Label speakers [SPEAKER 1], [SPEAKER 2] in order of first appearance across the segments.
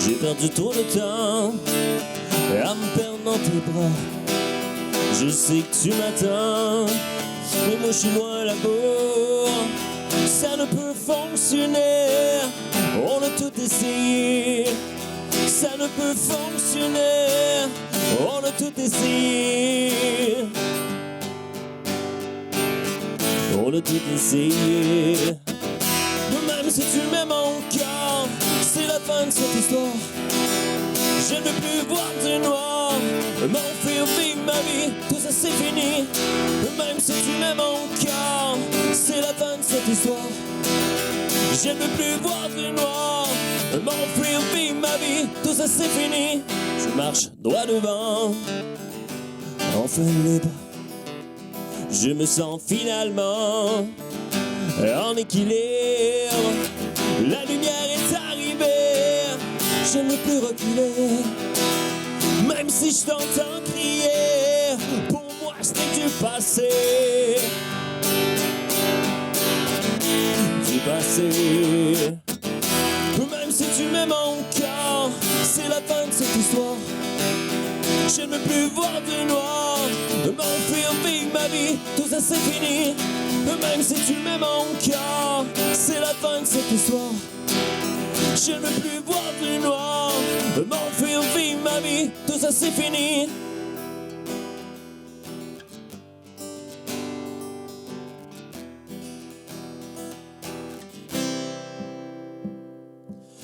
[SPEAKER 1] J'ai perdu trop de temps à me perdre dans tes bras. Je sais que tu m'attends, mais moi je suis loin là-bas. Ça ne peut fonctionner, on a tout essayé. Ça ne peut fonctionner, on a tout essayé. On a tout essayé. Même si tu m'aimes encore, c'est la fin de cette histoire. Je ne veux plus voir du noir, m'enfuir, vivre ma vie, tout ça c'est fini. Même si tu m'aimes encore, c'est la fin de cette histoire. Je ne veux plus voir du noir, m'enfuir, vivre ma vie, tout ça c'est fini. Je marche droit devant, enfin libre. Je me sens finalement en équilibre. La lumière est arrivée, je ne peux plus reculer. Même si je t'entends crier, pour moi ce n'est du passé. Du passé. Même si tu m'aimes encore, c'est la fin de cette histoire. Je ne veux plus voir du noir, m'enfuir, vivre ma vie, tout ça c'est fini. Même si tu m'aimes encore, c'est la fin de cette histoire. Je ne veux plus voir du noir, m'enfuir, vivre ma vie, tout ça c'est fini.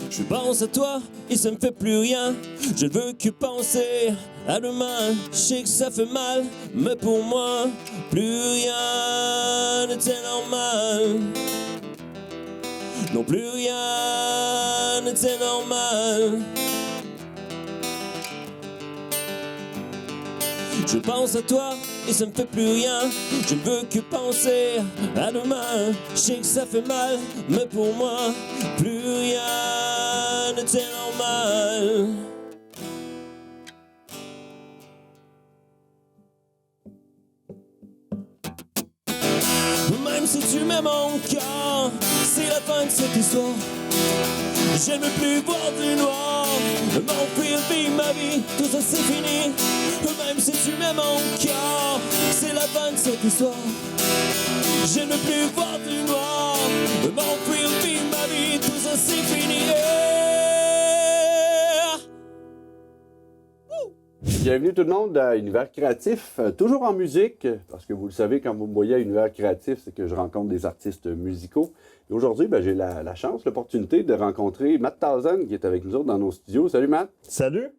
[SPEAKER 1] Je pense à toi et ça me fait plus rien. Je ne veux que penser à demain. Je sais que ça fait mal, mais pour moi, plus rien n'était normal. Non, plus rien n'était normal. Je pense à toi et ça me fait plus rien. Je ne veux que penser à demain. Je sais que ça fait mal, mais pour moi, plus rien n'était normal. Même si tu m'aimes encore, c'est la fin de cette histoire. Je ne veux plus voir du noir, m'enfuir, vivre ma vie, tout ça c'est fini. Même si tu m'aimes encore, c'est la fin de cette histoire. Je ne veux plus voir du noir, m'enfuir, vivre ma vie, tout ça c'est fini.
[SPEAKER 2] Bienvenue tout le monde à Univers Créatif, toujours en musique, parce que vous le savez, quand vous me voyez à Univers Créatif, c'est que je rencontre des artistes musicaux. Et aujourd'hui, j'ai la chance, l'opportunité de rencontrer Matt Townsend, qui est avec nous autres dans nos studios. Salut Matt!
[SPEAKER 3] Salut!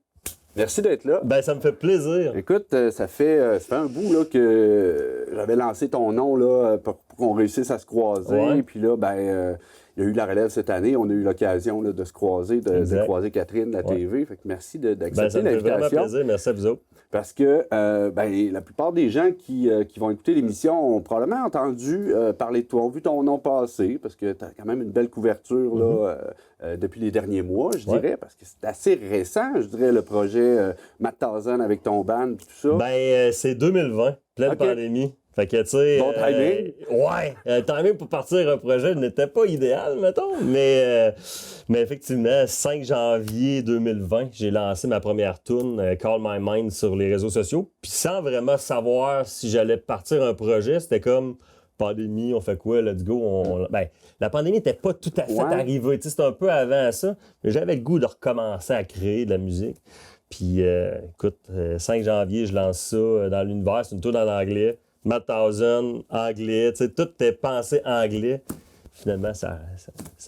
[SPEAKER 2] Merci d'être là.
[SPEAKER 3] Ben, ça me fait plaisir.
[SPEAKER 2] Écoute, ça fait un bout là, que j'avais lancé ton nom là, pour qu'on réussisse à se croiser.
[SPEAKER 3] Ouais.
[SPEAKER 2] Puis là, il y a eu la relève cette année. On a eu l'occasion là, de se croiser, de croiser Catherine de la TV. Fait que merci d'accepter
[SPEAKER 3] ça me fait vraiment
[SPEAKER 2] l'invitation.
[SPEAKER 3] plaisir. Merci à vous autres.
[SPEAKER 2] Parce que la plupart des gens qui vont écouter l'émission ont probablement entendu parler de toi, ont vu ton nom passer, parce que tu as quand même une belle couverture là, depuis les derniers mois, je dirais, parce que c'est assez récent, je dirais, le projet Matt Townsend avec ton band et tout ça.
[SPEAKER 3] Ben, c'est 2020, pleine pandémie. Fait que, tu sais.
[SPEAKER 2] Bon timing.
[SPEAKER 3] Le timing pour partir un projet n'était pas idéal, mettons. Mais effectivement, 5 janvier 2020, j'ai lancé ma première tune, Call My Mind, sur les réseaux sociaux. Puis sans vraiment savoir si j'allais partir un projet, c'était comme pandémie, on fait quoi, let's go. La pandémie n'était pas tout à fait arrivée. Tu sais, c'était un peu avant ça. Mais j'avais le goût de recommencer à créer de la musique. Puis, écoute, 5 janvier, je lance ça dans l'univers. C'est une tune en anglais. Matt Townsend, anglais, tu sais, tout est pensé anglais. Finalement, ça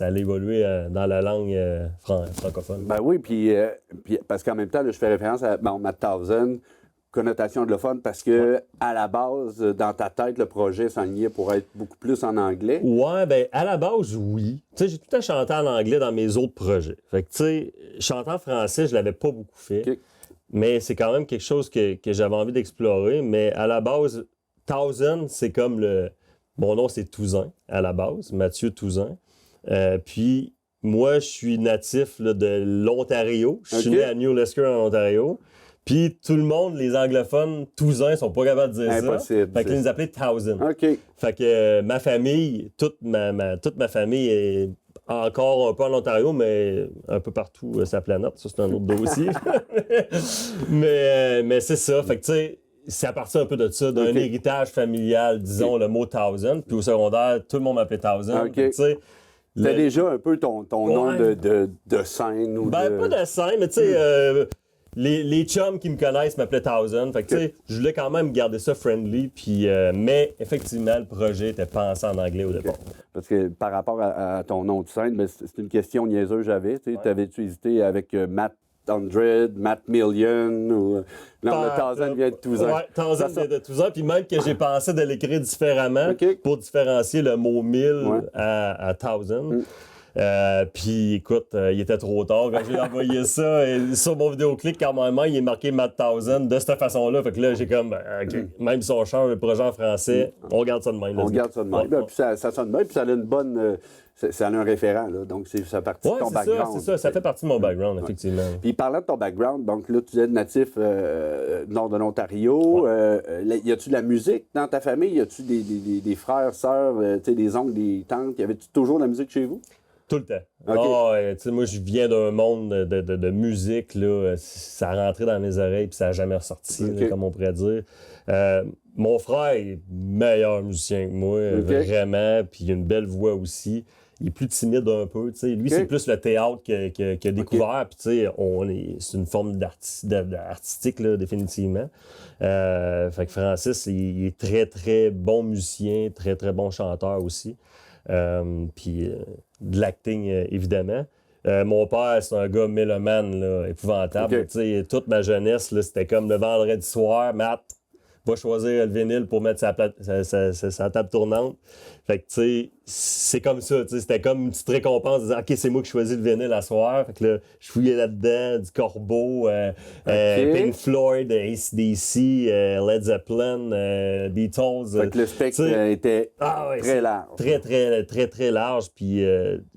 [SPEAKER 3] allait évoluer dans la langue francophone.
[SPEAKER 2] Ben oui, puis parce qu'en même temps, là, je fais référence à Matt Townsend, connotation anglophone, parce que à la base, dans ta tête, le projet s'enlignait pour être beaucoup plus en anglais.
[SPEAKER 3] Ouais, ben à la base, oui. Tu sais, j'ai tout le temps chanté en anglais dans mes autres projets. Fait que, tu sais, chanter en français, je l'avais pas beaucoup fait.
[SPEAKER 2] Okay.
[SPEAKER 3] Mais c'est quand même quelque chose que j'avais envie d'explorer. Mais à la base, Townsend, c'est comme mon nom, c'est Touzin, à la base, Mathieu Touzin. Puis, moi, je suis natif là, de l'Ontario. Je suis né à New Liskeard, en Ontario. Puis, tout le monde, les anglophones, Touzin, sont pas capables de dire
[SPEAKER 2] Impossible,
[SPEAKER 3] ça. Fait qu'ils nous appelaient Townsend.
[SPEAKER 2] OK.
[SPEAKER 3] Fait que ma famille, toute ma famille est encore un peu en Ontario, mais un peu partout sur la planète. Ça, c'est un autre dossier. mais c'est ça. Fait que, tu sais, c'est à partir un peu de ça, d'un héritage familial, disons, le mot Thousand. Puis au secondaire, tout le monde m'appelait Thousand.
[SPEAKER 2] OK. C'était déjà un peu ton nom de scène ou
[SPEAKER 3] pas de scène, mais tu sais, les chums qui me connaissent m'appelaient Thousand. Fait que, tu sais, je voulais quand même garder ça friendly. Puis, mais effectivement, le projet était pensé en anglais au départ.
[SPEAKER 2] Parce que par rapport à ton nom de scène, ben, c'est une question niaiseuse que j'avais. T'avais-tu hésité avec Matt 100, Matt Million ou... Non, le Thousand vient de Touzan.
[SPEAKER 3] Oui, Thousand vient de Touzan. Puis même que j'ai pensé de l'écrire différemment pour différencier le mot 1000 à Thousand. Puis écoute, il était trop tard quand j'ai envoyé ça. Et sur mon vidéoclip, carrément, il est marqué Matt Thousand de cette façon-là. Fait que là, j'ai comme, même si on change le projet en français, on garde ça de même.
[SPEAKER 2] On garde ça de même. Puis ça sonne bien, puis ça a une bonne... ça a un référent, là. Donc, ça fait partie de ton background.
[SPEAKER 3] Oui, c'est ça. Ça fait partie de mon background, effectivement.
[SPEAKER 2] Puis, parlant de ton background, donc là, tu es natif nord de l'Ontario. Y a-tu de la musique dans ta famille? Y a-tu des frères, sœurs, des oncles, des tantes? Y avait-tu toujours de la musique chez vous?
[SPEAKER 3] Tout le temps. Moi, je viens d'un monde de musique. Là, ça rentrait dans mes oreilles puis ça n'a jamais ressorti, là, comme on pourrait dire. Mon frère est meilleur musicien que moi, vraiment. Puis il a une belle voix aussi. Il est plus timide un peu. T'sais. Lui, c'est plus le théâtre qu'il a découvert. Puis, c'est une forme artistique, là, définitivement. Fait que Francis, il est très, très bon musicien, très, très bon chanteur aussi. Puis de l'acting, évidemment. Mon père, c'est un gars mélomane, là, épouvantable. Toute ma jeunesse, là, c'était comme le vendredi soir, Matt va choisir le vinyle pour mettre sa table tournante. Fait que, tu sais, c'est comme ça, tu sais, c'était comme une petite récompense de dire, OK, c'est moi qui choisis le vinyle à soir. Fait que là, je fouillais là-dedans, du Corbeau, Pink Floyd, AC/DC, Led Zeppelin, Beatles.
[SPEAKER 2] Fait que le spectre était très large.
[SPEAKER 3] Très, très, très, très large. Puis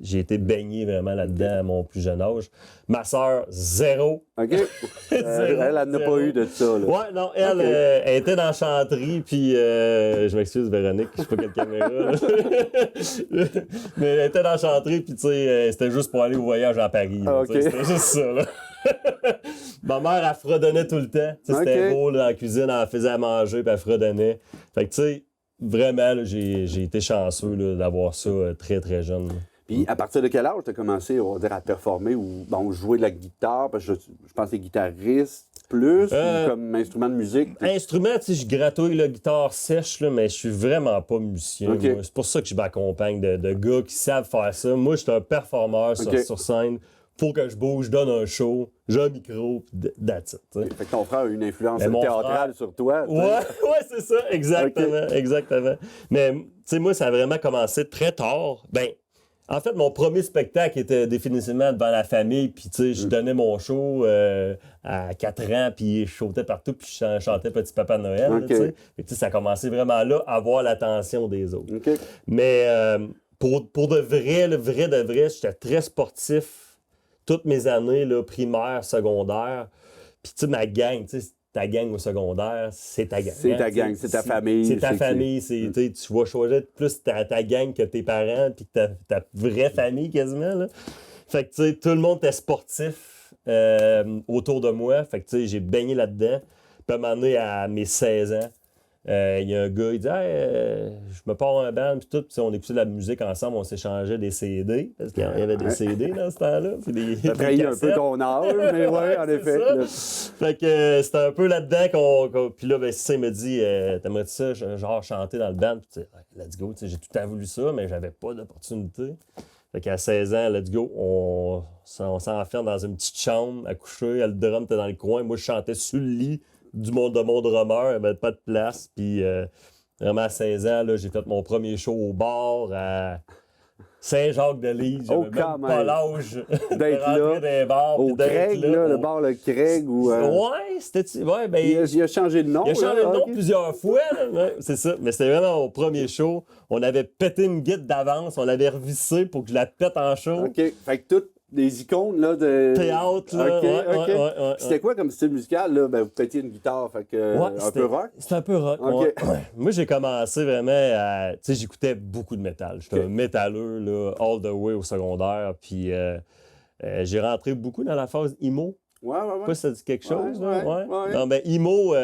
[SPEAKER 3] j'ai été baigné vraiment là-dedans à mon plus jeune âge. Ma sœur, zéro.
[SPEAKER 2] OK. Elle n'a pas eu de ça, là.
[SPEAKER 3] Ouais, non, elle était dans la chanterie, puis je m'excuse, Véronique, je sais pas quelle caméra, là. Mais elle était dans la chanterie, puis tu sais, c'était juste pour aller au voyage à Paris. C'était juste ça, là. Ma mère, elle fredonnait tout le temps. C'était beau, là, dans la cuisine, elle faisait à manger, puis elle fredonnait. Fait que, tu sais, vraiment, là, j'ai été chanceux là, d'avoir ça très, très jeune. Là.
[SPEAKER 2] Puis, à partir de quel âge tu as commencé, on va dire, à performer ou jouer de la guitare? Parce que je pense que c'est guitariste plus ou comme instrument de musique?
[SPEAKER 3] Instrument, tu sais, je gratouille la guitare sèche, là, mais je suis vraiment pas musicien. Moi. C'est pour ça que je m'accompagne de gars qui savent faire ça. Moi, je suis un performeur sur scène. Faut que je bouge, je donne un show, j'ai un micro, pis that's it. T'sais.
[SPEAKER 2] Fait que ton frère a une influence théâtrale sur toi.
[SPEAKER 3] Ouais, c'est ça, exactement. Mais, tu sais, moi, ça a vraiment commencé très tard. Ben, en fait, mon premier spectacle était définitivement devant la famille, puis tu sais, je donnais mon show à 4 ans, puis je sautais partout, puis je chantais Petit Papa Noël, tu sais. Et tu sais, ça a commencé vraiment là à avoir l'attention des autres. Mais pour de vrai, j'étais très sportif toutes mes années, là, primaire, secondaire. Puis tu sais, ma gang, tu sais, ta gang au secondaire, c'est ta gang.
[SPEAKER 2] C'est ta gang, c'est ta famille.
[SPEAKER 3] C'est ta famille. Tu vas choisir plus ta gang que tes parents, puis ta vraie famille quasiment. Là. Fait que tu sais, tout le monde était sportif autour de moi. Fait que tu sais, j'ai baigné là-dedans. Puis à un moment donné, à mes 16 ans, il y a un gars, il dit hey, je me pars un band, puis tout. Puis on écoutait de la musique ensemble, on s'échangeait des CD, parce qu'il y avait des CD dans ce temps-là.
[SPEAKER 2] Ça trahit un peu ton âge, mais oui, en effet.
[SPEAKER 3] Fait que c'était un peu là-dedans qu'on. Puis là, ben, ça, il me dit t'aimerais-tu ça, genre chanter dans le band? Puis let's go, j'ai tout à voulu ça, mais j'avais pas d'opportunité. Fait qu'à 16 ans, let's go, on s'enferme dans une petite chambre à coucher, le drum était dans le coin. Moi, je chantais sur le lit de mon drummer, il n'y avait pas de place. Puis vraiment à 16 ans, là, j'ai fait mon premier show au bar à Saint-Jacques-de-Lys. J'avais même pas l'âge
[SPEAKER 2] d'être là,
[SPEAKER 3] dans les bars.
[SPEAKER 2] Au Craig, là, le bar Le Craig.
[SPEAKER 3] Ouais, c'était... Ouais, ben,
[SPEAKER 2] il a changé de nom.
[SPEAKER 3] Il a changé de nom plusieurs fois. Là, c'est ça. Mais c'était vraiment au premier show. On avait pété une guide d'avance. On l'avait revissée pour que je la pète en show.
[SPEAKER 2] OK. Fait que tout des icônes là, de...
[SPEAKER 3] Théâtre, là.
[SPEAKER 2] OK. C'était quoi comme style musical? Là? Ben, vous pétiez une guitare, fait que, un peu rock?
[SPEAKER 3] C'était un peu rock,
[SPEAKER 2] OK.
[SPEAKER 3] ouais. Moi, j'ai commencé vraiment à... Tu sais, j'écoutais beaucoup de métal. J'étais un métalleux, là, all the way au secondaire. Puis j'ai rentré beaucoup dans la phase emo.
[SPEAKER 2] Ouais.
[SPEAKER 3] Je sais pas si ça dit quelque chose.
[SPEAKER 2] Ouais.
[SPEAKER 3] Non, ben, emo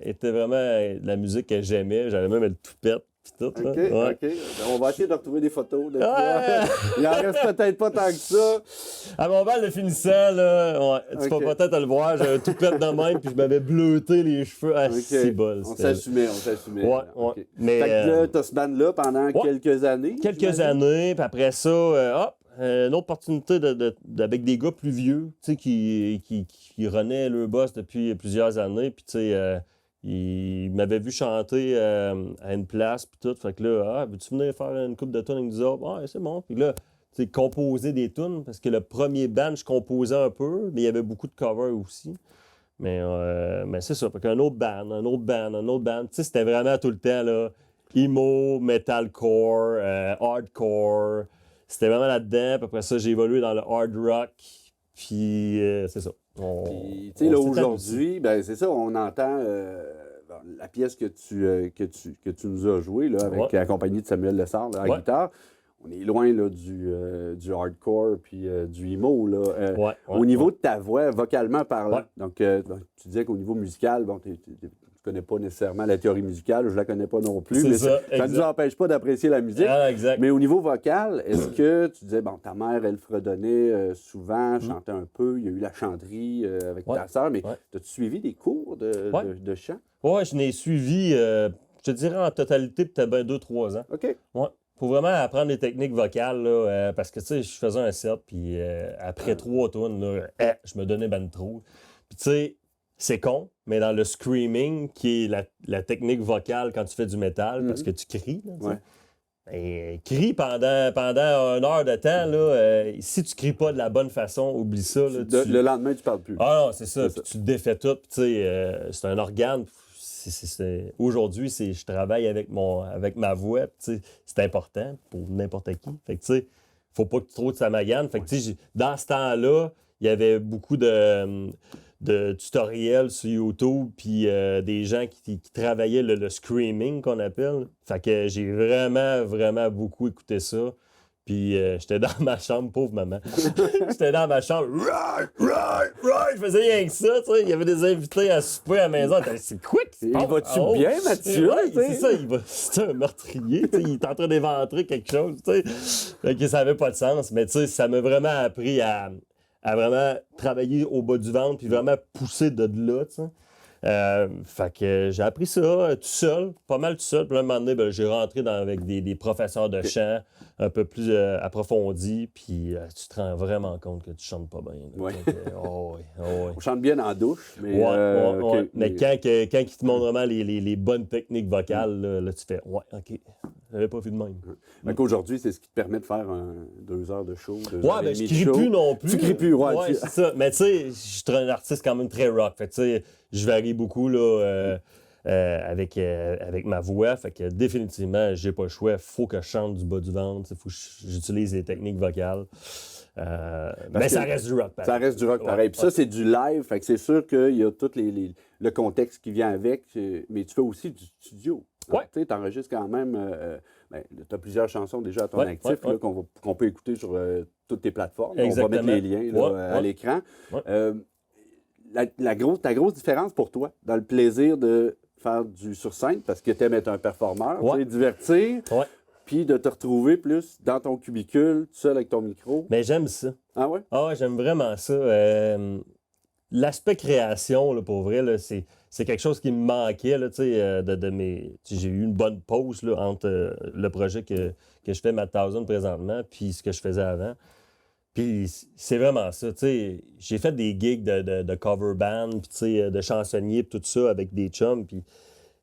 [SPEAKER 3] était vraiment la musique que j'aimais. J'avais même le toupette. Puis tout, là.
[SPEAKER 2] OK. On va essayer de retrouver des photos de toi. Il en reste peut-être pas tant que ça.
[SPEAKER 3] À mon bal de finissant, là, tu peux peut-être le voir, j'avais un toupette de même, puis je m'avais bleuté les cheveux. Ah, c'est bol.
[SPEAKER 2] On s'assumait.
[SPEAKER 3] Ouais.
[SPEAKER 2] Okay.
[SPEAKER 3] Mais,
[SPEAKER 2] fait que là, t'as ce band-là pendant quelques années.
[SPEAKER 3] Quelques années, puis après ça, une autre opportunité avec des gars plus vieux, tu sais, qui renaient leur boss depuis plusieurs années, puis tu sais, ils m'avaient vu chanter à une place, puis tout. Fait que là, veux-tu venir faire une coupe de tunes avec nous autres? Ah, c'est bon. Puis là, tu sais, composer des tunes, parce que le premier band, je composais un peu, mais il y avait beaucoup de covers aussi. Mais c'est ça. Fait qu'un autre band. Tu sais, c'était vraiment tout le temps, là, emo, metalcore, hardcore. C'était vraiment là-dedans. Puis après ça, j'ai évolué dans le hard rock. Puis c'est ça.
[SPEAKER 2] Puis, tu sais, là, aujourd'hui, ben c'est ça, on entend la pièce que tu nous as jouée, là, avec accompagné de Samuel Lessard, là, à la guitare. On est loin, là, du hardcore puis du emo, là. Au niveau de ta voix, vocalement parlant. Donc, tu disais qu'au niveau musical, bon, tu connais pas nécessairement la théorie musicale, je la connais pas non plus, mais ça ne nous empêche pas d'apprécier la musique. Mais au niveau vocal, est-ce que tu disais, bon, ta mère, elle fredonnait souvent, chantait un peu, il y a eu la chanterie avec ta sœur, mais as-tu suivi des cours de chant?
[SPEAKER 3] Oui, je n'ai suivi, je te dirais en totalité, peut-être bien 2-3 ans.
[SPEAKER 2] OK.
[SPEAKER 3] Ouais. Pour vraiment apprendre les techniques vocales, là, parce que, tu sais, je faisais un set, puis après 3 tunes, là, je me donnais ben trop. Puis, tu sais, c'est con, mais dans le screaming, qui est la technique vocale quand tu fais du métal, parce que tu cries, là, et crie pendant 1 heure de temps, là, si tu cries pas de la bonne façon, oublie ça. Là,
[SPEAKER 2] le lendemain, tu parles plus.
[SPEAKER 3] Ah non, c'est ça. Puis tu te défais tout. Tu sais, c'est un organe. Aujourd'hui, je travaille avec ma voix. Tu sais, c'est important pour n'importe qui. Fait que, tu sais, faut pas que trop de ça magane. Fait que, tu sais, dans ce temps-là, il y avait beaucoup de tutoriels sur YouTube, puis des gens qui travaillaient le screaming, qu'on appelle. Fait que j'ai vraiment, vraiment beaucoup écouté ça. Puis j'étais dans ma chambre, pauvre maman. J'étais dans ma chambre, right! Je faisais rien que ça, tu sais. Il y avait des invités à souper à la maison. C'est quoi qui se passe?
[SPEAKER 2] Il va-tu bien, Mathieu?
[SPEAKER 3] C'est ça, c'est un meurtrier, tu sais. Il est en train d'éventrer quelque chose, tu sais. Fait que ça n'avait pas de sens. Mais tu sais, ça m'a vraiment appris à vraiment travailler au bas du ventre, puis vraiment pousser de là, tu sais. Fait que j'ai appris ça tout seul, pas mal tout seul. Puis là, un moment donné, j'ai rentré avec des professeurs de chant un peu plus approfondis, puis tu te rends vraiment compte que tu chantes pas bien.
[SPEAKER 2] On chante bien en douche, mais...
[SPEAKER 3] Mais quand ils te montrent vraiment les bonnes techniques vocales, là tu fais « Ouais, OK, j'avais pas vu de même. »
[SPEAKER 2] Fait qu'aujourd'hui, c'est ce qui te permet de faire 2 heures de show, 2 heures et demie de show.
[SPEAKER 3] Je crie plus non plus.
[SPEAKER 2] Tu cries plus,
[SPEAKER 3] c'est ça. Mais tu sais, je suis un artiste quand même très rock. Fait que tu sais, je varie beaucoup là, avec ma voix. Fait que définitivement, j'ai pas le choix. Il faut que je chante du bas du ventre. Il faut que j'utilise les techniques vocales. Mais ça reste du rock pareil.
[SPEAKER 2] Ça reste du rock pareil. Puis ça, c'est du live. Fait que c'est sûr qu'il y a tout le contexte qui vient avec. Mais tu fais aussi du studio. Tu enregistres quand même... tu as plusieurs chansons déjà à ton actif là, qu'on peut écouter sur toutes tes plateformes.
[SPEAKER 3] Exactement.
[SPEAKER 2] On va mettre les liens là, à l'écran. Ta grosse différence pour toi dans le plaisir de faire du sur scène, parce que tu aimes être un performeur, divertir, puis de te retrouver plus dans ton cubicule, tout seul avec ton micro.
[SPEAKER 3] Mais j'aime ça.
[SPEAKER 2] Ah ouais?
[SPEAKER 3] Ah ouais, j'aime vraiment ça. L'aspect création, là, pour vrai, là, c'est quelque chose qui me manquait. Là, j'ai eu une bonne pause là, entre le projet que je fais, Mad Thousand, présentement, puis ce que je faisais avant. Puis c'est vraiment ça, tu sais, j'ai fait des gigs de cover band, puis tu sais, de chansonniers, puis tout ça, avec des chums, puis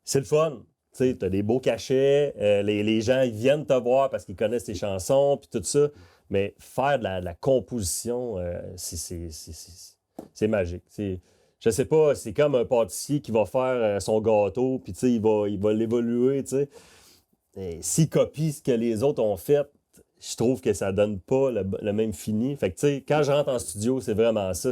[SPEAKER 3] c'est le fun. Tu sais, t'as des beaux cachets, les gens ils viennent te voir parce qu'ils connaissent tes chansons, puis tout ça, mais faire de la composition, c'est magique. Je sais pas, c'est comme un pâtissier qui va faire son gâteau, puis tu sais, il va l'évoluer, tu sais. S'il copie ce que les autres ont fait, je trouve que ça donne pas le même fini. Fait que, tu sais, quand je rentre en studio, c'est vraiment ça,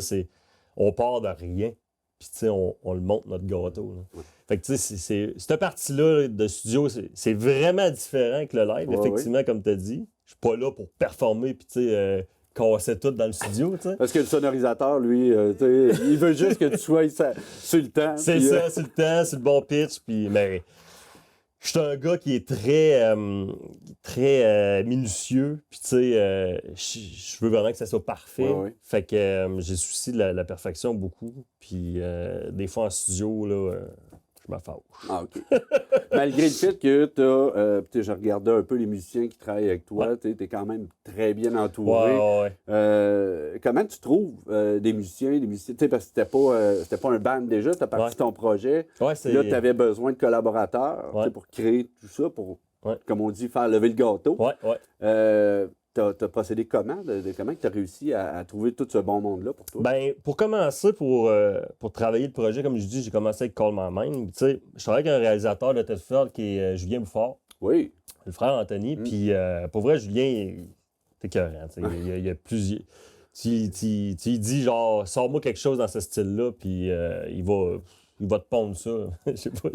[SPEAKER 3] on part de rien, puis, tu sais, on le monte, notre gâteau, là. Fait que, tu sais, cette partie-là de studio, c'est vraiment différent que le live, effectivement, comme tu as dit. Je suis pas là pour performer, puis, tu sais, casser tout dans le studio, tu sais.
[SPEAKER 2] Parce que le sonorisateur, lui, il veut juste que tu sois sur le temps.
[SPEAKER 3] C'est ça, sur le temps, sur le bon pitch, puis, mais je suis un gars qui est très minutieux, puis tu sais, je veux vraiment que ça soit parfait. Fait que j'ai souci de la perfection beaucoup, puis des fois en studio, là, je me fâche.
[SPEAKER 2] Ah, OK. Malgré le fait que j'ai regardé un peu les musiciens qui travaillent avec toi, tu es quand même très bien entouré. Comment tu trouves des musiciens, parce que c'était pas un band déjà, tu as parti de ton projet. Là, tu avais besoin de collaborateurs pour créer tout ça, pour, comme on dit, faire lever le gâteau. Tu as procédé comment? Comment tu as réussi à trouver tout ce bon monde-là pour toi?
[SPEAKER 3] Bien, pour commencer, pour travailler le projet, comme je dis, j'ai commencé avec Call My Mind. Tu sais, je travaille avec un réalisateur de Tedford qui est Julien Bouffard.
[SPEAKER 2] Oui.
[SPEAKER 3] Le frère Anthony. Puis, pour vrai, Julien, t'es écœurant. Il y a plusieurs... Tu dis, genre, sors-moi quelque chose dans ce style-là, puis il va te pondre ça. Je sais pas.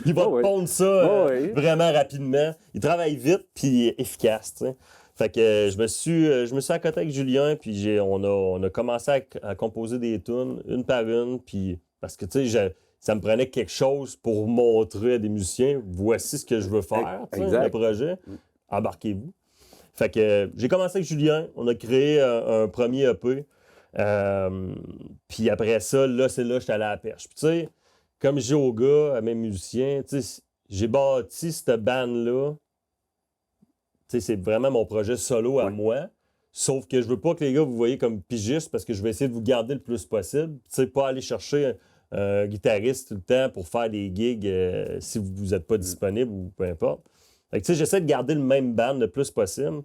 [SPEAKER 3] Il va te pondre ça vraiment rapidement. Il travaille vite, puis efficace, tu sais. Fait que je me suis accoté avec Julien, puis on a commencé à composer des tunes, une par une, puis parce que, tu sais, ça me prenait quelque chose pour montrer à des musiciens, voici ce que je veux faire, le projet, embarquez-vous. Fait que j'ai commencé avec Julien, on a créé un premier EP, puis après ça, là, c'est là que j'étais allé à la perche. Puis tu sais, comme je dis aux gars, à mes musiciens, tu sais, j'ai bâti cette band-là. Tu sais, c'est vraiment mon projet solo à moi. Sauf que je veux pas que les gars vous voyez comme pigistes parce que je vais essayer de vous garder le plus possible. Tu sais, pas aller chercher un guitariste tout le temps pour faire des gigs si vous n'êtes pas disponible ou peu importe. Fait que tu sais, j'essaie de garder le même band le plus possible.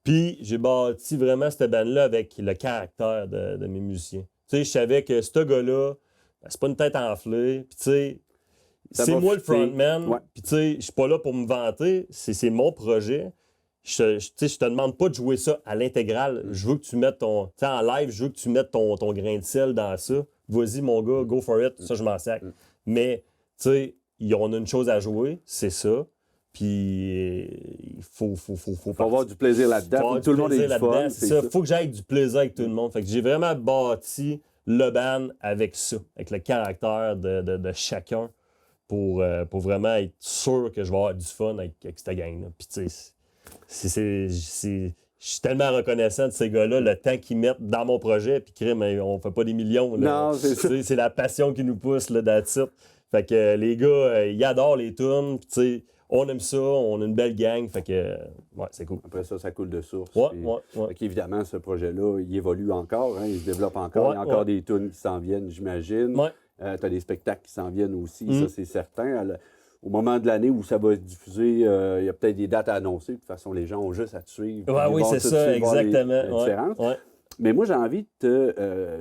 [SPEAKER 3] Puis j'ai bâti vraiment cette band-là avec le caractère de mes musiciens. Tu sais, je savais que ce gars-là, ben, c'est pas une tête enflée. Puis tu sais, c'est moi le frontman. Puis tu sais, je suis pas là pour me vanter. C'est mon projet. Je te demande pas de jouer ça à l'intégrale. Je veux que tu mettes ton... Tu sais, en live, je veux que tu mettes ton grain de sel dans ça. Vas-y, mon gars, go for it. Ça, je m'en sac. Mais, tu sais, on a une chose à jouer, c'est ça. Puis, il faut
[SPEAKER 2] avoir du plaisir là-dedans. Tout le monde est du fun.
[SPEAKER 3] C'est ça. Faut que j'aille du plaisir avec tout le monde. Fait que j'ai vraiment bâti le band avec ça, avec le caractère de chacun pour vraiment être sûr que je vais avoir du fun avec cette gang-là. Puis, tu sais, je suis tellement reconnaissant de ces gars-là, le temps qu'ils mettent dans mon projet, puis crime, on fait pas des millions. Là.
[SPEAKER 2] Non, c'est ça.
[SPEAKER 3] C'est la passion qui nous pousse, là, that's it. Fait que les gars, ils adorent les tunes, puis tu sais, on aime ça, on a une belle gang, fait que, ouais, c'est cool.
[SPEAKER 2] Après ça coule de source.
[SPEAKER 3] Fait
[SPEAKER 2] qu'évidemment, ce projet-là, il évolue encore, il se développe encore. Il y a encore des tunes qui s'en viennent, j'imagine. Tu as des spectacles qui s'en viennent aussi, ça, c'est certain. Au moment de l'année où ça va être diffusé, il y a peut-être des dates à annoncer. De toute façon, les gens ont juste à te suivre.
[SPEAKER 3] Oui, c'est ça, exactement.
[SPEAKER 2] Mais moi, j'ai envie de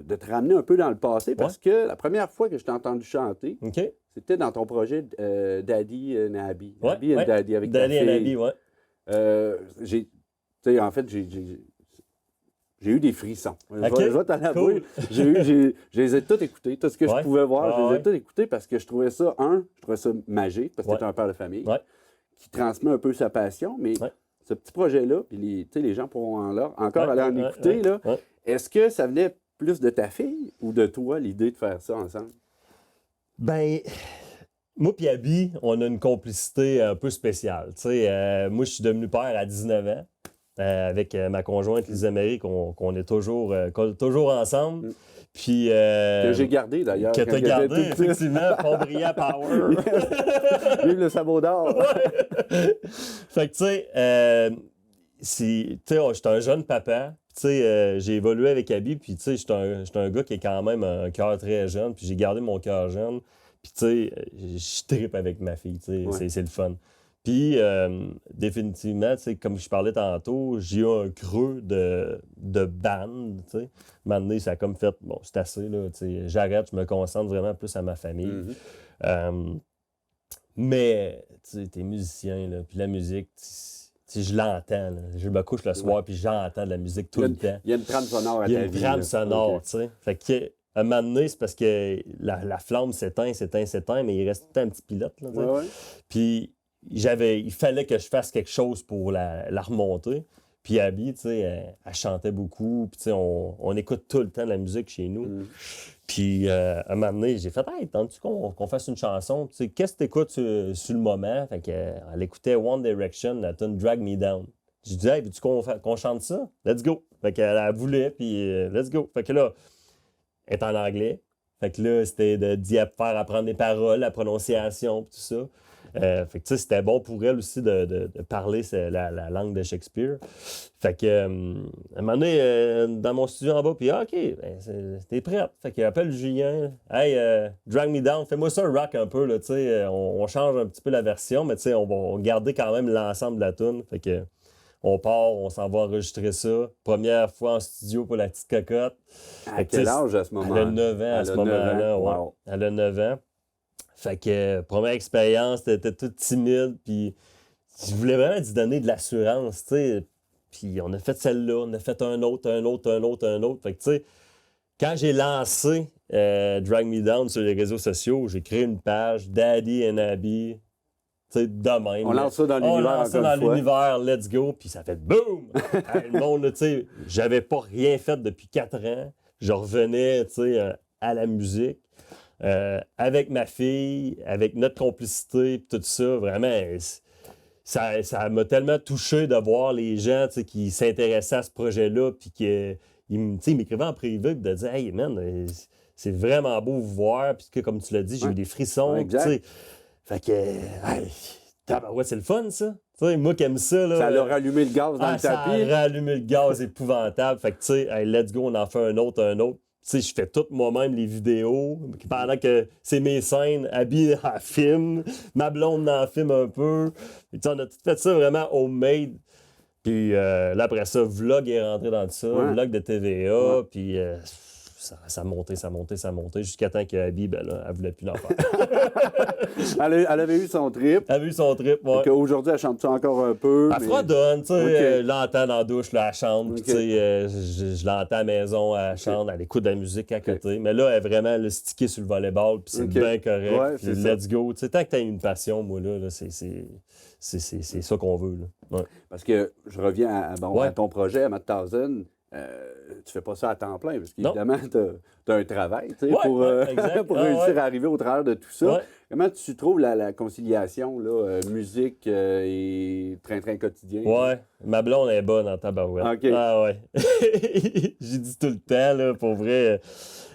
[SPEAKER 2] te ramener un peu dans le passé parce que la première fois que je t'ai entendu chanter, c'était dans ton projet Daddy Nabi. Nabi and Daddy avec ta fille.
[SPEAKER 3] Daddy and Nabi,
[SPEAKER 2] en fait, j'ai eu des frissons. Je vais t'en avouer.
[SPEAKER 3] Cool.
[SPEAKER 2] Je les ai tous écoutés. Tout ce que je pouvais voir, je les ai tous écoutés parce que je trouvais ça, magique, parce que tu es un père de famille qui transmet un peu sa passion. Mais ce petit projet-là, puis les gens pourront encore aller en écouter, là. Est-ce que ça venait plus de ta fille ou de toi, l'idée de faire ça ensemble?
[SPEAKER 3] Ben, moi et Abby, on a une complicité un peu spéciale. Moi, je suis devenu père à 19 ans. Avec ma conjointe Lisa Marie, qu'on est toujours ensemble. Puis,
[SPEAKER 2] que j'ai gardé d'ailleurs.
[SPEAKER 3] Que tu as gardé, effectivement. Pont-Brillant Power.
[SPEAKER 2] Vive le sabot d'or.
[SPEAKER 3] Fait que, tu sais, j'étais un jeune papa. J'ai évolué avec Abby, puis tu sais, j'étais un gars qui est quand même un cœur très jeune, puis j'ai gardé mon cœur jeune. Puis, tu sais, je trippe avec ma fille, tu sais, c'est le fun. Puis, définitivement, comme je parlais tantôt, j'ai eu un creux de band, tu sais. Un moment donné, ça a comme fait, bon, c'est assez, là, tu sais, j'arrête, je me concentre vraiment plus à ma famille. Mais, tu sais, t'es musicien, là, puis la musique, je l'entends. Là. Je me couche le soir puis j'entends de la musique tout le temps.
[SPEAKER 2] Il y a une trame sonore à ta vie.
[SPEAKER 3] Il y a une trame
[SPEAKER 2] là.
[SPEAKER 3] sonore,
[SPEAKER 2] Ok.
[SPEAKER 3] tu sais. Fait que, un moment donné, c'est parce que la flamme s'éteint, mais il reste tout un petit pilote. Là, tu sais.
[SPEAKER 2] Ouais.
[SPEAKER 3] Puis il fallait que je fasse quelque chose pour la remonter. Puis Abby, tu sais, elle chantait beaucoup. Puis tu sais, on écoute tout le temps de la musique chez nous. Puis un moment donné, j'ai fait « Hey, tentes-tu qu'on fasse une chanson? » Tu sais, qu'est-ce que t'écoutes sur le moment? Fait qu'elle écoutait One Direction, la tune Drag Me Down. J'ai dit « Hey, veux-tu qu'on chante ça? Let's go! » Fait qu'elle voulait, puis let's go! Fait que là, elle est en anglais. Fait que là, c'était d'y faire apprendre les paroles, la prononciation, puis tout ça. Fait que tu sais, c'était bon pour elle aussi de parler la langue de Shakespeare. Fait que, à un moment donné, dans mon studio en bas, puis OK, ben, t'es prête. Fait qu'il appelle Julien. Hey, Drag Me Down, fais-moi ça rock un peu, là, tu sais. On change un petit peu la version, mais tu sais, on va garder quand même l'ensemble de la tune. Fait que, on part, on s'en va enregistrer ça. Première fois en studio pour la petite cocotte.
[SPEAKER 2] À quel âge à ce moment-là?
[SPEAKER 3] Elle a 9 ans à ce moment-là. Ouais.
[SPEAKER 2] Wow.
[SPEAKER 3] Elle a 9 ans. Fait que, première expérience, t'étais toute timide, puis je voulais vraiment lui donner de l'assurance, tu sais. Puis on a fait celle-là, on a fait un autre. Fait que, tu sais, quand j'ai lancé Drag Me Down sur les réseaux sociaux, j'ai créé une page, Daddy and Abby, tu sais, de même.
[SPEAKER 2] On lance ça dans l'univers.
[SPEAKER 3] On lance ça dans l'univers, let's go, puis ça fait boum! Hey, le monde, tu sais, j'avais pas rien fait depuis 4 ans. Je revenais, tu sais, à la musique. Avec ma fille, avec notre complicité, pis tout ça, vraiment, ça m'a tellement touché de voir les gens qui s'intéressaient à ce projet-là, puis qu'ils m'écrivaient en privé, de dire « Hey, man, c'est vraiment beau vous voir. » Puis que, comme tu l'as dit, j'ai eu des frissons.
[SPEAKER 2] Ouais, exact.
[SPEAKER 3] T'sais. Fait que, ouais, c'est le fun, ça. T'sais, moi qui aime ça. Là,
[SPEAKER 2] Ça leur a allumé le gaz dans le
[SPEAKER 3] ça
[SPEAKER 2] tapis.
[SPEAKER 3] a rallumé le gaz épouvantable. Fait que, tu sais, hey, let's go, on en fait un autre. Tu sais, je fais tout moi-même les vidéos. Pendant que c'est mes scènes, Abby en film, ma blonde en film un peu. Et on a tout fait ça vraiment homemade. Puis là, après ça, Vlog est rentré dans ça, Vlog de TVA. Puis ça montait, jusqu'à temps qu'Abby, ben là, elle voulait plus en faire.
[SPEAKER 2] Elle avait eu son trip.
[SPEAKER 3] Elle a vu son trip, ouais.
[SPEAKER 2] Aujourd'hui, elle chante ça encore un peu.
[SPEAKER 3] Elle fredonne, tu sais.
[SPEAKER 2] Okay.
[SPEAKER 3] Je l'entends dans la douche, là, elle chante. Puis, tu sais, je l'entends à la maison, elle chante, elle écoute de la musique à côté. Mais là, elle est vraiment là, stickée sur le volleyball, puis c'est bien correct.
[SPEAKER 2] Ouais,
[SPEAKER 3] puis let's go. Tu sais, tant que tu as une passion, moi, là c'est ça qu'on veut, là. Ouais.
[SPEAKER 2] Parce que je reviens à ton projet, à Matt Thousand. Tu fais pas ça à temps plein, parce qu'évidemment, tu as un travail pour réussir à arriver au travers de tout ça.
[SPEAKER 3] Ouais.
[SPEAKER 2] Comment tu trouves la conciliation, là, musique et train-train quotidien?
[SPEAKER 3] Ouais, ma blonde est bonne en tabarouette.
[SPEAKER 2] Okay.
[SPEAKER 3] Ah ouais. J'ai dit tout le temps, là, pour vrai,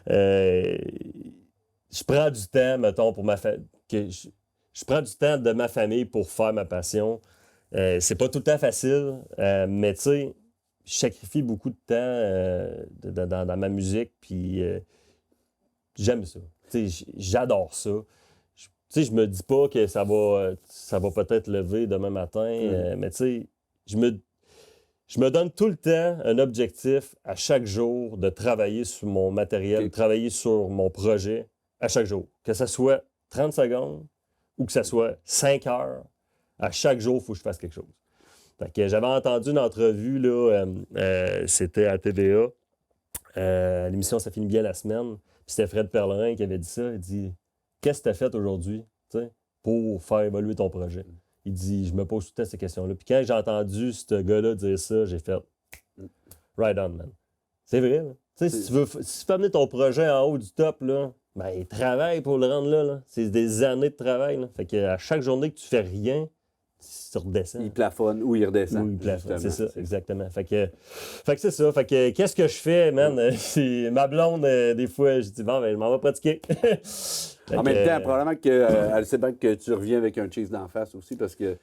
[SPEAKER 3] je prends du temps, mettons, pour ma famille. Je prends du temps de ma famille pour faire ma passion. C'est pas tout le temps facile, mais tu sais, je sacrifie beaucoup de temps dans ma musique, puis j'aime ça. J'adore ça. Je me dis pas que ça va peut-être lever demain matin, mais je me donne tout le temps un objectif à chaque jour de travailler sur mon matériel, de travailler sur mon projet à chaque jour. Que ce soit 30 secondes ou que ce soit 5 heures, à chaque jour, il faut que je fasse quelque chose. Fait que j'avais entendu une entrevue, là, c'était à TVA, l'émission Ça finit bien la semaine, puis c'était Fred Pellerin qui avait dit ça, il dit « Qu'est-ce que tu as fait aujourd'hui pour faire évoluer ton projet? » Il dit « Je me pose tout le temps ces questions-là. » Puis quand j'ai entendu ce gars-là dire ça, j'ai fait « Right on, man. » C'est vrai, là. Si tu veux amener ton projet en haut du top, là, ben travaille pour le rendre là. C'est des années de travail, là. Fait qu'à chaque journée que tu fais rien, tu redescends.
[SPEAKER 2] Il plafonne ou il redescend.
[SPEAKER 3] Oui, il plafonne, c'est ça, exactement. Fait que c'est ça. Fait que qu'est-ce que je fais, man? C'est ma blonde, des fois, je dis, bon, ben, je m'en vais pratiquer.
[SPEAKER 2] En même temps, probablement qu'elle sait bien que tu reviens avec un cheese d'en face aussi, parce que...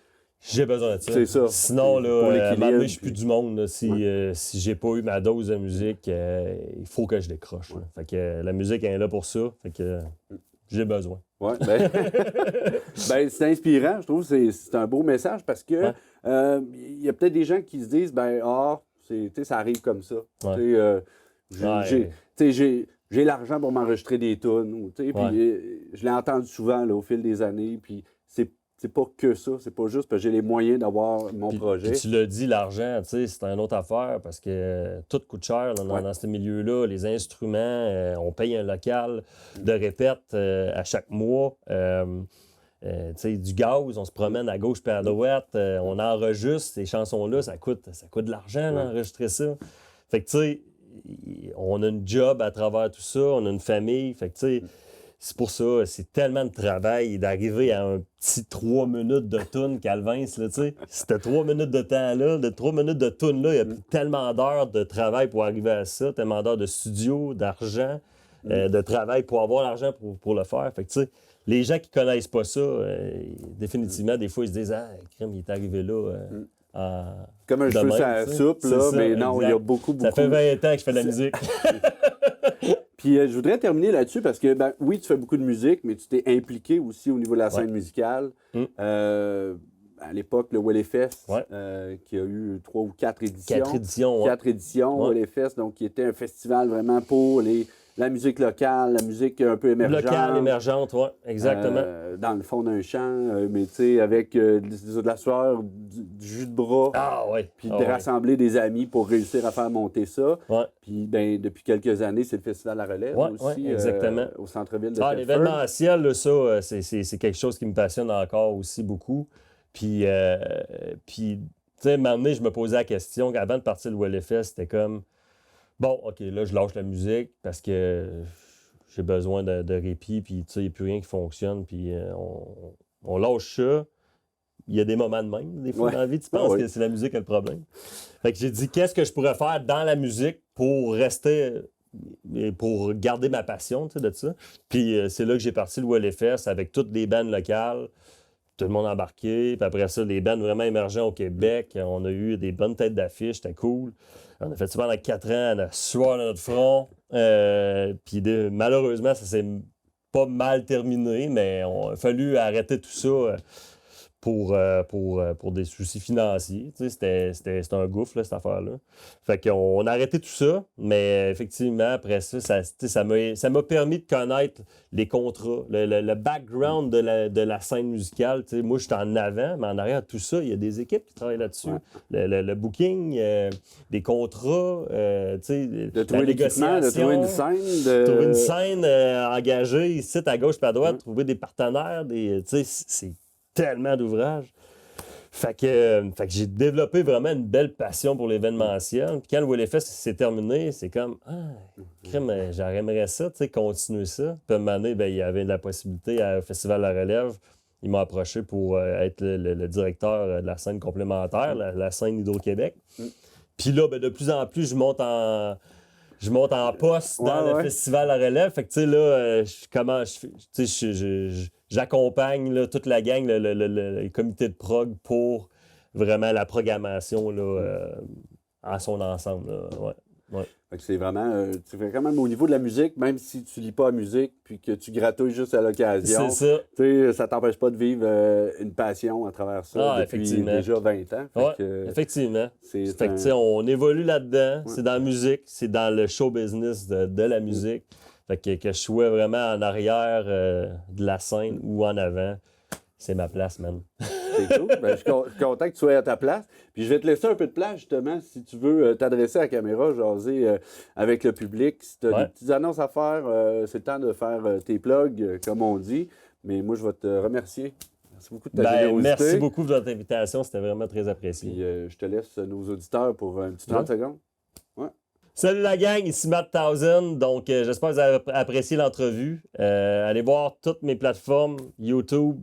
[SPEAKER 3] J'ai besoin de ça.
[SPEAKER 2] C'est ça.
[SPEAKER 3] Sinon, là, à je suis
[SPEAKER 2] puis...
[SPEAKER 3] plus du monde. Là, si j'ai pas eu ma dose de musique, il faut que je décroche. Là. Fait que la musique elle est là pour ça. Fait que j'ai besoin.
[SPEAKER 2] Oui, ben, c'est inspirant, je trouve. C'est un beau message parce que y a peut-être des gens qui se disent, ça arrive comme ça.
[SPEAKER 3] Ouais.
[SPEAKER 2] J'ai l'argent pour m'enregistrer des tunes. Puis je l'ai entendu souvent là, au fil des années. Puis c'est pas que ça. C'est pas juste parce que j'ai les moyens d'avoir mon projet.
[SPEAKER 3] Puis tu l'as dit, l'argent, tu sais, c'est une autre affaire parce que tout coûte cher dans ce milieu-là. Les instruments, on paye un local de répète à chaque mois. Tu sais, du gaz, on se promène à gauche puis à droite, on enregistre ces chansons-là, ça coûte de l'argent, là, enregistrer ça. Fait que, tu sais, on a une job à travers tout ça, on a une famille, fait que, tu sais, c'est pour ça, c'est tellement de travail d'arriver à un petit 3 minutes de tune Calvin, là, tu sais. C'était 3 minutes de temps-là, de 3 minutes de tune-là, il y a tellement d'heures de travail pour arriver à ça, tellement d'heures de studio, d'argent, de travail pour avoir l'argent pour le faire. Fait que, tu sais, les gens qui connaissent pas ça, définitivement, des fois, ils se disent « Ah, crème, il est arrivé là
[SPEAKER 2] comme un cheveu sur la soupe, là,
[SPEAKER 3] ça,
[SPEAKER 2] mais non,
[SPEAKER 3] exact.
[SPEAKER 2] il y a beaucoup.
[SPEAKER 3] Ça fait 20 ans que je fais de la musique.
[SPEAKER 2] Puis je voudrais terminer là-dessus parce que, ben, oui, tu fais beaucoup de musique, mais tu t'es impliqué aussi au niveau de la scène musicale. À l'époque, le Wellefest, qui a eu 3 ou 4 éditions.
[SPEAKER 3] 4 éditions,
[SPEAKER 2] 4 éditions, Wellefest, donc qui était un festival vraiment pour la musique locale, la musique un peu émergente.
[SPEAKER 3] Locale, émergente, oui, exactement.
[SPEAKER 2] Dans le fond d'un champ, mais tu sais, avec de la sueur, du jus de bras.
[SPEAKER 3] Ah oui.
[SPEAKER 2] Puis de rassembler des amis pour réussir à faire monter ça.
[SPEAKER 3] Ouais.
[SPEAKER 2] Puis ben, depuis quelques années, c'est le Festival La Relève aussi,
[SPEAKER 3] exactement.
[SPEAKER 2] au centre-ville de Thetford.
[SPEAKER 3] L'événementiel, là, ça, c'est quelque chose qui me passionne encore aussi beaucoup. Puis tu sais, à un moment donné, je me posais la question, avant de partir le Wellefest, c'était comme... Bon, OK, là, je lâche la musique parce que j'ai besoin de répit, puis tu sais, il n'y a plus rien qui fonctionne, puis on lâche ça. Il y a des moments de même, des fois, dans la vie, tu penses que c'est la musique qui a le problème. Fait que j'ai dit, qu'est-ce que je pourrais faire dans la musique pour rester, pour garder ma passion, tu sais, de ça. Puis c'est là que j'ai parti le Wellefest avec toutes les bandes locales, tout le monde embarqué, puis après ça, les bandes vraiment émergentes au Québec. On a eu des bonnes têtes d'affiche, c'était cool. On a fait ça pendant 4 ans, on a sueur dans notre front. Puis malheureusement, ça s'est pas mal terminé, mais il a fallu arrêter tout ça pour des soucis financiers. Tu sais, c'était un gouffre, là, cette affaire-là. Fait qu'on a arrêté tout ça, mais effectivement, après ça, ça m'a permis de connaître les contrats, le background de la scène musicale. Tu sais, moi, je suis en avant, mais en arrière de tout ça, il y a des équipes qui travaillent là-dessus. Le booking, des contrats, tu sais,
[SPEAKER 2] de trouver l'équipement, de trouver une scène.
[SPEAKER 3] Trouver une scène engagée, ici, à gauche et à droite, trouver des partenaires, tu sais, c'est tellement d'ouvrages. Fait que j'ai développé vraiment une belle passion pour l'événementiel. Puis quand le Wellefest s'est terminé, c'est comme j'aimerais ça, tu sais, continuer ça. Puis à un moment donné, ben, il y avait de la possibilité au Festival La Relève. Ils m'ont approché pour être le directeur de la scène complémentaire, la scène Hydro-Québec. Puis là, ben, de plus en plus, je monte en poste dans le Festival La Relève. Fait que, tu sais, là, j'accompagne là, toute la gang, le comité de prog pour vraiment la programmation là, en son ensemble. Là. Ouais.
[SPEAKER 2] Fait que c'est vraiment, tu fais quand même au niveau de la musique, même si tu lis pas la musique puis que tu gratouilles juste à l'occasion.
[SPEAKER 3] C'est ça.
[SPEAKER 2] Ça t'empêche pas de vivre une passion à travers ça depuis déjà 20 ans.
[SPEAKER 3] Effectivement. Fait que, on évolue là-dedans. C'est dans la musique, c'est dans le show business de la musique. Fait que je sois vraiment en arrière de la scène ou en avant, c'est ma place, man.
[SPEAKER 2] C'est cool. Ben, je suis content que tu sois à ta place. Puis je vais te laisser un peu de place, justement, si tu veux t'adresser à la caméra, jaser avec le public. Si tu as des petites annonces à faire, c'est le temps de faire tes plugs, comme on dit. Mais moi, je vais te remercier. Merci beaucoup de ta générosité.
[SPEAKER 3] Merci beaucoup de votre invitation. C'était vraiment très apprécié.
[SPEAKER 2] Puis je te laisse nos auditeurs pour une petite 30 secondes.
[SPEAKER 3] Salut la gang, ici Matt Townsend. Donc, j'espère que vous avez apprécié l'entrevue. Allez voir toutes mes plateformes, YouTube,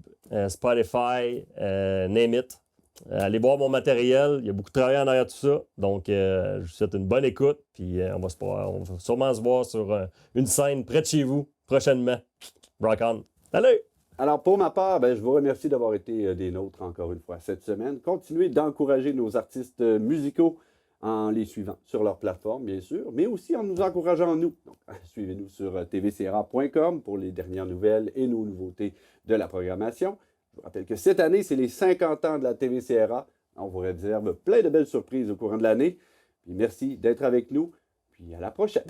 [SPEAKER 3] Spotify, name it. Allez voir mon matériel. Il y a beaucoup de travail en arrière de tout ça. Donc, je vous souhaite une bonne écoute. Puis, on va sûrement se voir sur une scène près de chez vous prochainement. Rock on. Salut!
[SPEAKER 2] Alors, pour ma part, ben, je vous remercie d'avoir été des nôtres encore une fois cette semaine. Continuez d'encourager nos artistes musicaux en les suivant sur leur plateforme, bien sûr, mais aussi en nous encourageant nous. Donc, suivez-nous sur tvcra.com pour les dernières nouvelles et nos nouveautés de la programmation. Je vous rappelle que cette année, c'est les 50 ans de la TVCRA. On vous réserve plein de belles surprises au courant de l'année. Puis merci d'être avec nous. Puis à la prochaine.